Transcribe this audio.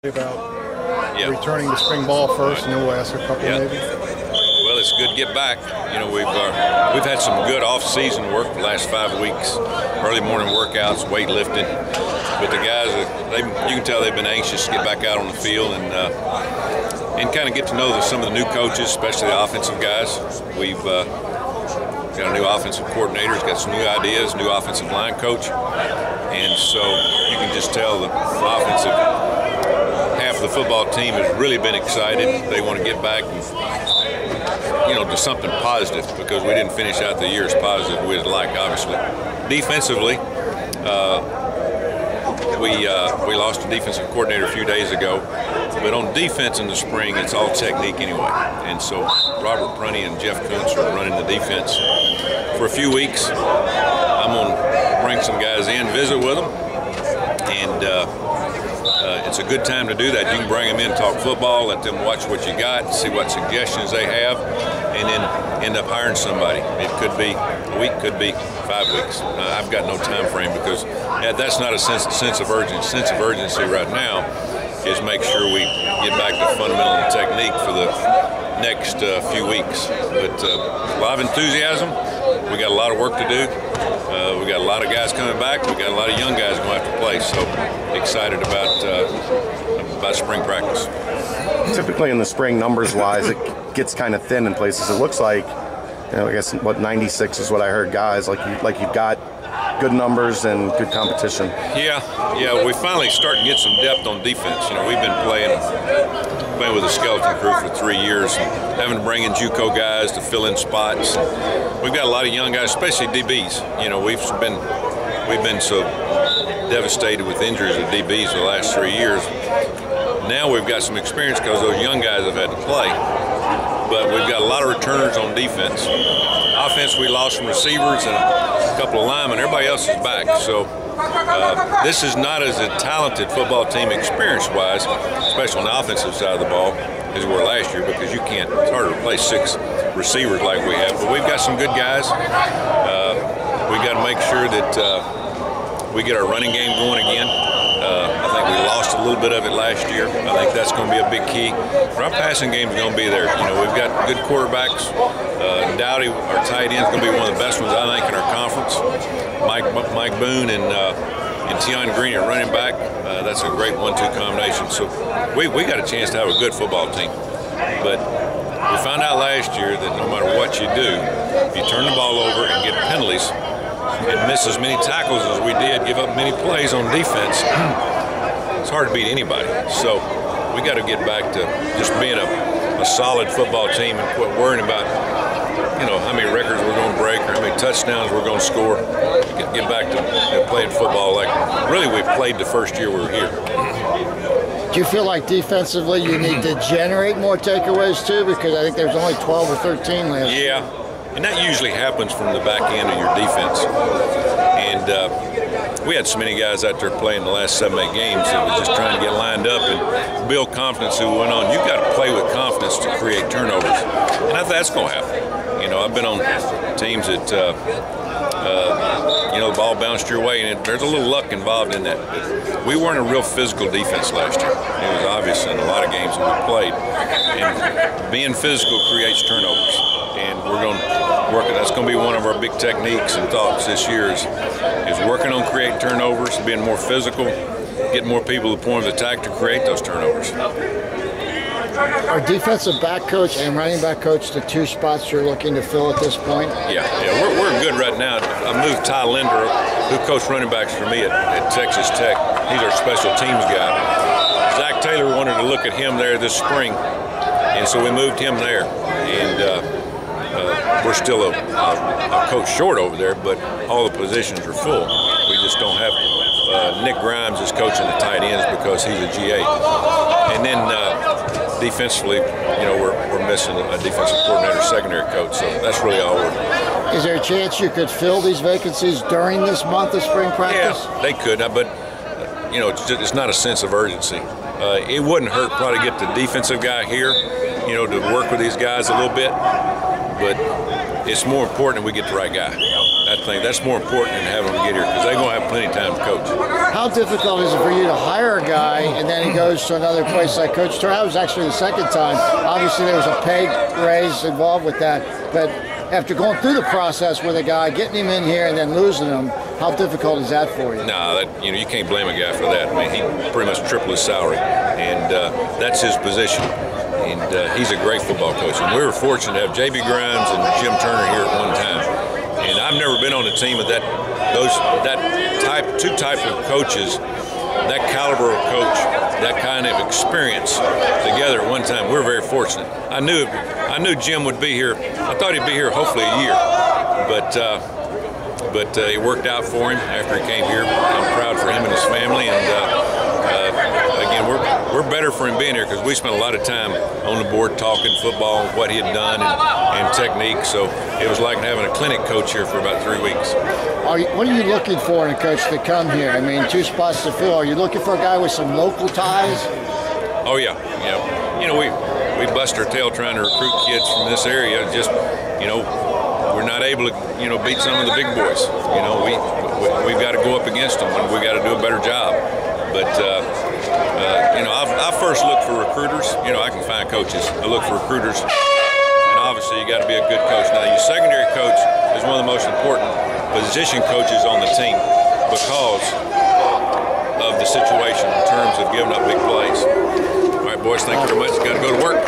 About returning to spring ball first, and then we'll ask a couple maybe. Well, it's good to get back. You know, we've had some good off-season work the last 5 weeks, early morning workouts, weightlifting. But the guys, you can tell they've been anxious to get back out on the field and kind of get to know some of the new coaches, especially the offensive guys. We've got a new offensive coordinator. He's got some new ideas, new offensive line coach, and so you can just tell the offensive half of the football team has really been excited. They want to get back and, to something positive, because we didn't finish out the year as positive as we'd like, obviously. Defensively, we lost a defensive coordinator a few days ago, but on defense in the spring, it's all technique anyway. And so Robert Prunty and Jeff Kuntz are running the defense for a few weeks. I'm going to bring some guys in, visit with them, and it's a good time to do that. You can bring them in, talk football, let them watch what you got, see what suggestions they have, and then end up hiring somebody. It could be a week, could be 5 weeks. I've got no time frame, because that's not a sense of urgency. Sense of urgency right now is make sure we get back to fundamental technique for the next few weeks. But a lot of enthusiasm. We got a lot of work to do. We got a lot of guys coming back. We got a lot of young guys going to have to play. So excited about spring practice. Typically in the spring, numbers-wise, it gets kind of thin in places. It looks like, I guess 96 is what I heard, guys. Like you've got good numbers and good competition. Yeah. We finally starting to get some depth on defense. We've been playing with a skeleton crew for 3 years, and having to bring in JUCO guys to fill in spots. We've got a lot of young guys, especially DBs. We've been so devastated with injuries of DBs the last 3 years. Now we've got some experience because those young guys have had to play. But we've got a lot of returners on defense. Offense, we lost some receivers and a couple of linemen. Everybody else is back. So this is not as a talented football team experience-wise, especially on the offensive side of the ball, as we were last year, because it's hard to replace 6 receivers like we have. But we've got some good guys. We've got to make sure that we get our running game going again. I think we lost a little bit of it last year. I think that's going to be a big key. Our passing game is going to be there. We've got good quarterbacks. Dowdy, our tight end, is going to be one of the best ones, I think, in our conference. Mike Boone and Tion Green at running back. That's a great 1-2 combination. So we got a chance to have a good football team. But we found out last year that no matter what you do, if you turn the ball over and get penalties and miss as many tackles as we did, give up many plays on defense, it's hard to beat anybody. So we got to get back to just being a solid football team and quit worrying about how many records we're going to break or how many touchdowns we're going to score. Get back to playing football like really we played the first year we were here. Do you feel like defensively you need to generate more takeaways too? Because I think there's only 12 or 13 last year. Yeah, and that usually happens from the back end of your defense. And we had so many guys out there playing the last 7-8 games that was just trying to get lined up and build confidence who went on. You've got to play with confidence to create turnovers. And I think that's going to happen. I've been on teams that, the ball bounced your way, and there's a little luck involved in that. But we weren't a real physical defense last year. It was obvious in a lot of games that we played. And being physical creates turnovers. And we're going to work. That's going to be one of our big techniques and thoughts this year is working on creating turnovers, being more physical, getting more people to the point of attack to create those turnovers. Our defensive back coach and running back coach, the 2 spots you're looking to fill at this point? Yeah, we're good right now. I moved Ty Linder, who coached running backs for me at Texas Tech. He's our special teams guy. Zach Taylor wanted to look at him there this spring, and so we moved him there. And we're still a coach short over there, but all the positions are full. We just don't have Nick Grimes is coaching the tight ends because he's a GA. And then defensively, we're missing a defensive coordinator, secondary coach, so that's really all we're. Is there a chance you could fill these vacancies during this month of spring practice? Yeah, they could, but it's not a sense of urgency. It wouldn't hurt probably to get the defensive guy here, to work with these guys a little bit, but it's more important that we get the right guy. think that's more important than having them get here because they're going to have plenty of time to coach. How difficult is it for you to hire a guy and then he goes to another place like Coach Tuberville? That was actually the second time. Obviously, there was a pay raise involved with that, but after going through the process with a guy, getting him in here and then losing him, how difficult is that for you? No, you can't blame a guy for that. I mean, he pretty much tripled his salary, and that's his position. And he's a great football coach. And we were fortunate to have J.B. Grimes and Jim Turner here at one time. And I've never been on a team with two type of coaches, that caliber of coach, that kind of experience together at one time. We're very fortunate. I knew Jim would be here. I thought he'd be here hopefully a year, but it worked out for him after he came here. I'm proud for him and his family, and again, we're better for him being here because we spent a lot of time on the board talking football, what he had done, and technique. So it was like having a clinic coach here for about 3 weeks. What are you looking for in a coach to come here? I mean, 2 spots to fill. Are you looking for a guy with some local ties? Oh yeah, we bust our tail trying to recruit kids from this area. Just we're not able to beat some of the big boys. We've got to go up against them, and we got to do a better job. But I first look for recruiters. I can find coaches. I look for recruiters, and obviously you got to be a good coach. Now your secondary coach is one of the most important position coaches on the team because of the situation in terms of giving up big plays. All right, boys, thank you very much. Got to go to work.